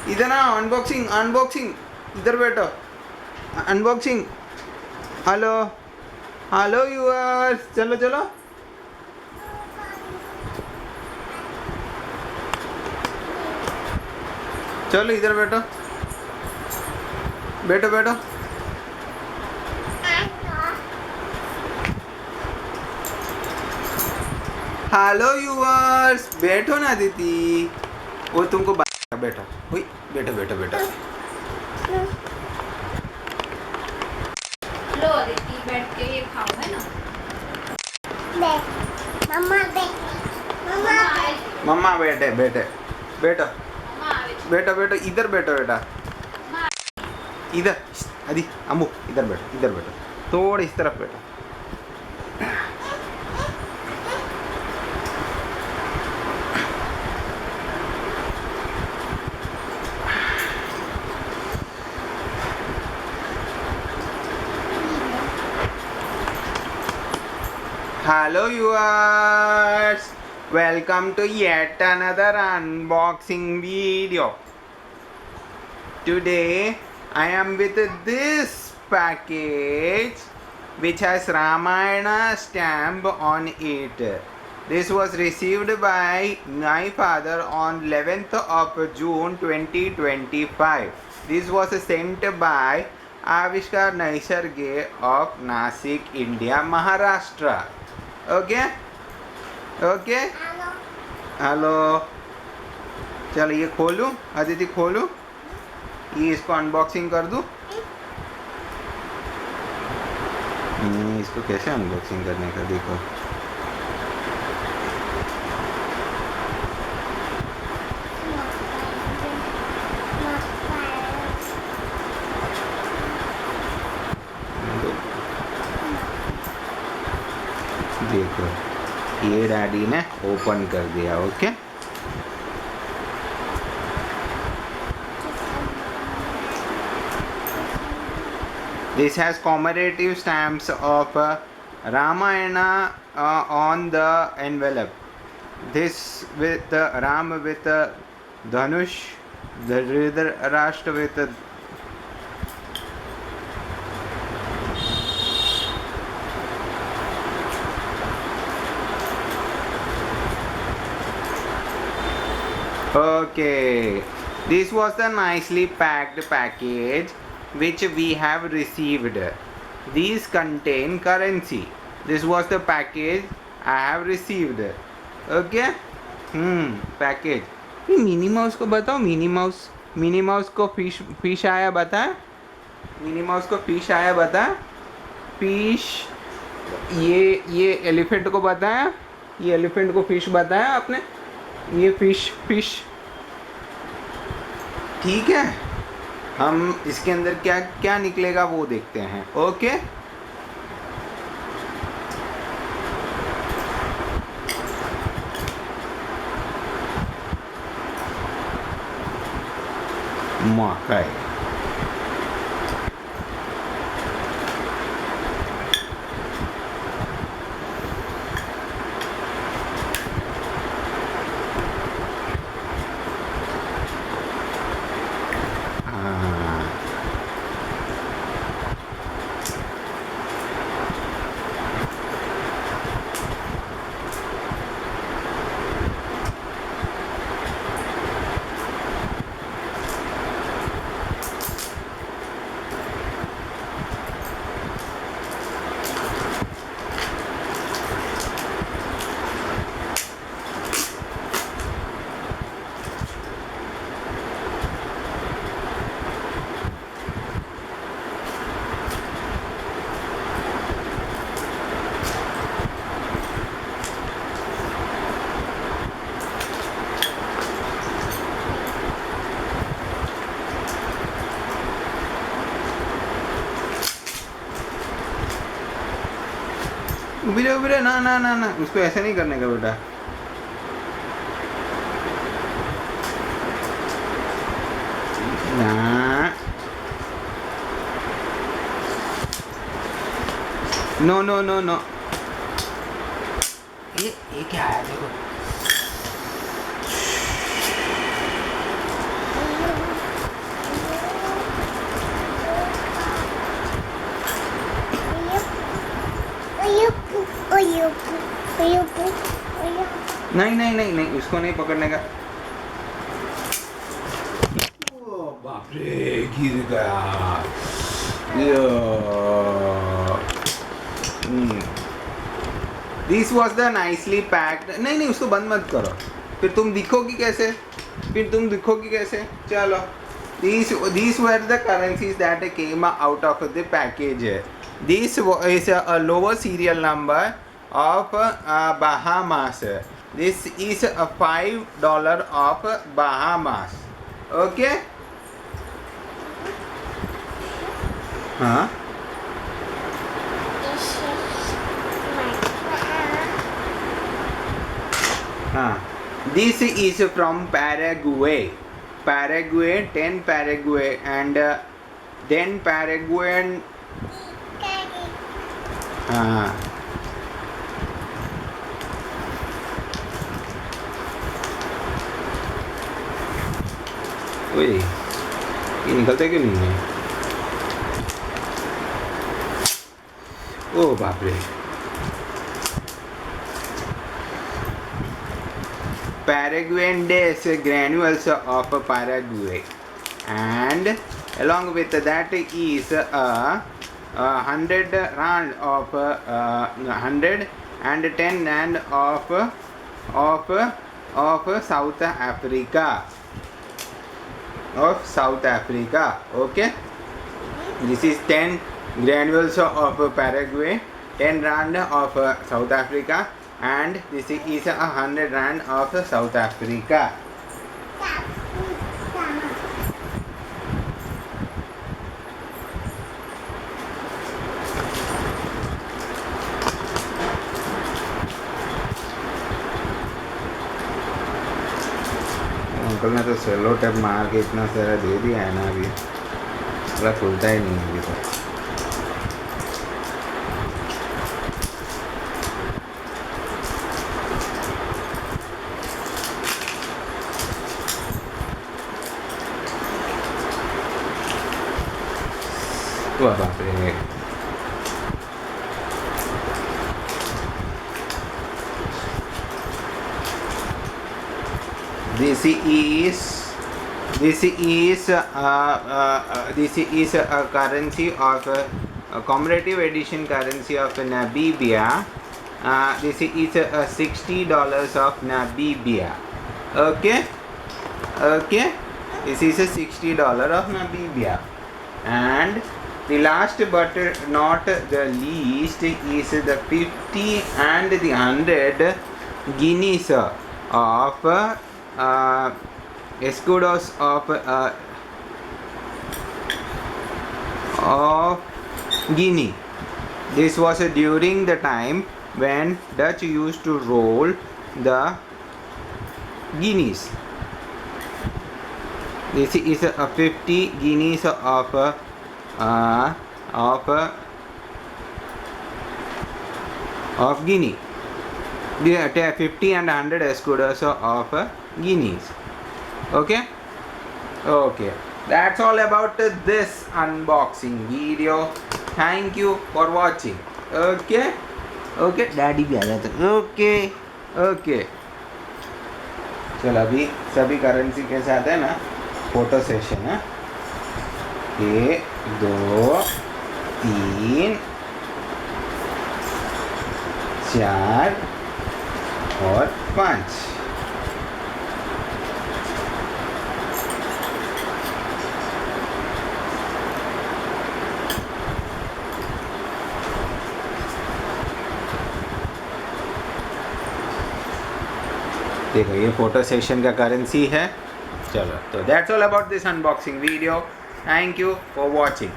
इधर ना, unboxing unboxing, इधर बैठो, अनबॉक्सिंग। हेलो हेलो यूअर्स, चलो चलो। चलो इधर बैठो, बैठो बैठो। हेलो यूअर्स, बैठो ना दीदी, वो तुमको बैठो, हुई बैठो बैठो बैठो। लो दीदी, बैठ के ये खाओ, है ना। मम्मा बैठे बैठे, बैठो मम्मा आवे છે। बैठो बैठो, इधर बैठो बेटा, मम्मा इधर। अदी अम्मू, इधर बैठो, इधर बैठो, थोड़ा इस तरफ बैठो। Hello viewers, welcome to yet another unboxing video. Today I am with this package which has Ramayana stamp on it. This was received by my father on 11th of June 2025. This was sent by Avishkar Naisarge of Nasik, India, Maharashtra. Okay okay. Hello, चलो ये खोलूँ, अदिति खोलूँ, ये इसको unboxing कर दूँ। इसको कैसे अनबॉक्सिंग करने का, देखो। देखो, ये डैडी ने ओपन कर दिया। Okay, this has commemorative stamps of Ramayana on the envelope. This with Ram with Dhanush, the Dhritarashtra with Okay, this was the nicely packed package which we have received. These contain currency. This was the package I have received. Okay, package. Minnie Mouse को बताओ, Minnie Mouse को fish आया बता, Minnie Mouse को fish आया बता, fish. ये elephant को बताया, ये एलिफेंट को फिश बताया आपने, ये फिश। ठीक है, हम इसके अंदर क्या क्या निकलेगा वो देखते हैं। ओके, मकाई। उबरे ना ना ना ना, उसको ऐसे नहीं करने का बेटा। ना, नो नो नो नो, ये क्या है देखो। नहीं नहीं नहीं नहीं, उसको नहीं पकड़ने का। ओ बाप रे, गिर गया। This was the nicely packed. नहीं नहीं, उसको बंद मत करो, फिर तुम दिखोगी कैसे, फिर तुम दिखोगी कैसे। चलो, these were the currencies that came out of the package. This is a lower serial number of Bahamas. This is a $5 of Bahamas. Okay? Huh? This is from Paraguay. Paraguay, 10 Paraguay, and then Paraguayan. ओए, ये निकलता क्यों नहीं है? ओ बाप रे। Paraguayan days granules of Paraguay, and along with that is a 100 rand of 110 rand of South Africa. Of South Africa. Okay, this is 10 granules of Paraguay, 10 rand of South Africa, and this is 100 rand of South Africa. Uncle ने तो cello tape मार के इतना सारा दे दिया है ना, अभी पूरा खुलता ही नहीं है अभी तो। वाह बाप रे। This is a currency of a commemorative edition currency of Namibia. This is $60 of Namibia. Okay, okay. This is $60 of Namibia, and the last but not the least is the 50 and the 100 guineas of escudos of Guinea. This was during the time when Dutch used to roll the guineas. This is a 50 guineas of Guinea. The 50 and 100 escudos of guineas. Okay, okay, that's all about this unboxing video. Thank you for watching. Okay, okay, daddy भी आ जाता है. Okay, okay. चलो अभी सभी currency के साथ है ना फोटो सेशन है. 1 2 3 4 और 5. देखो ये फोटो सेशन का करेंसी है. चलो तो that's all about this unboxing video. Thank you for watching.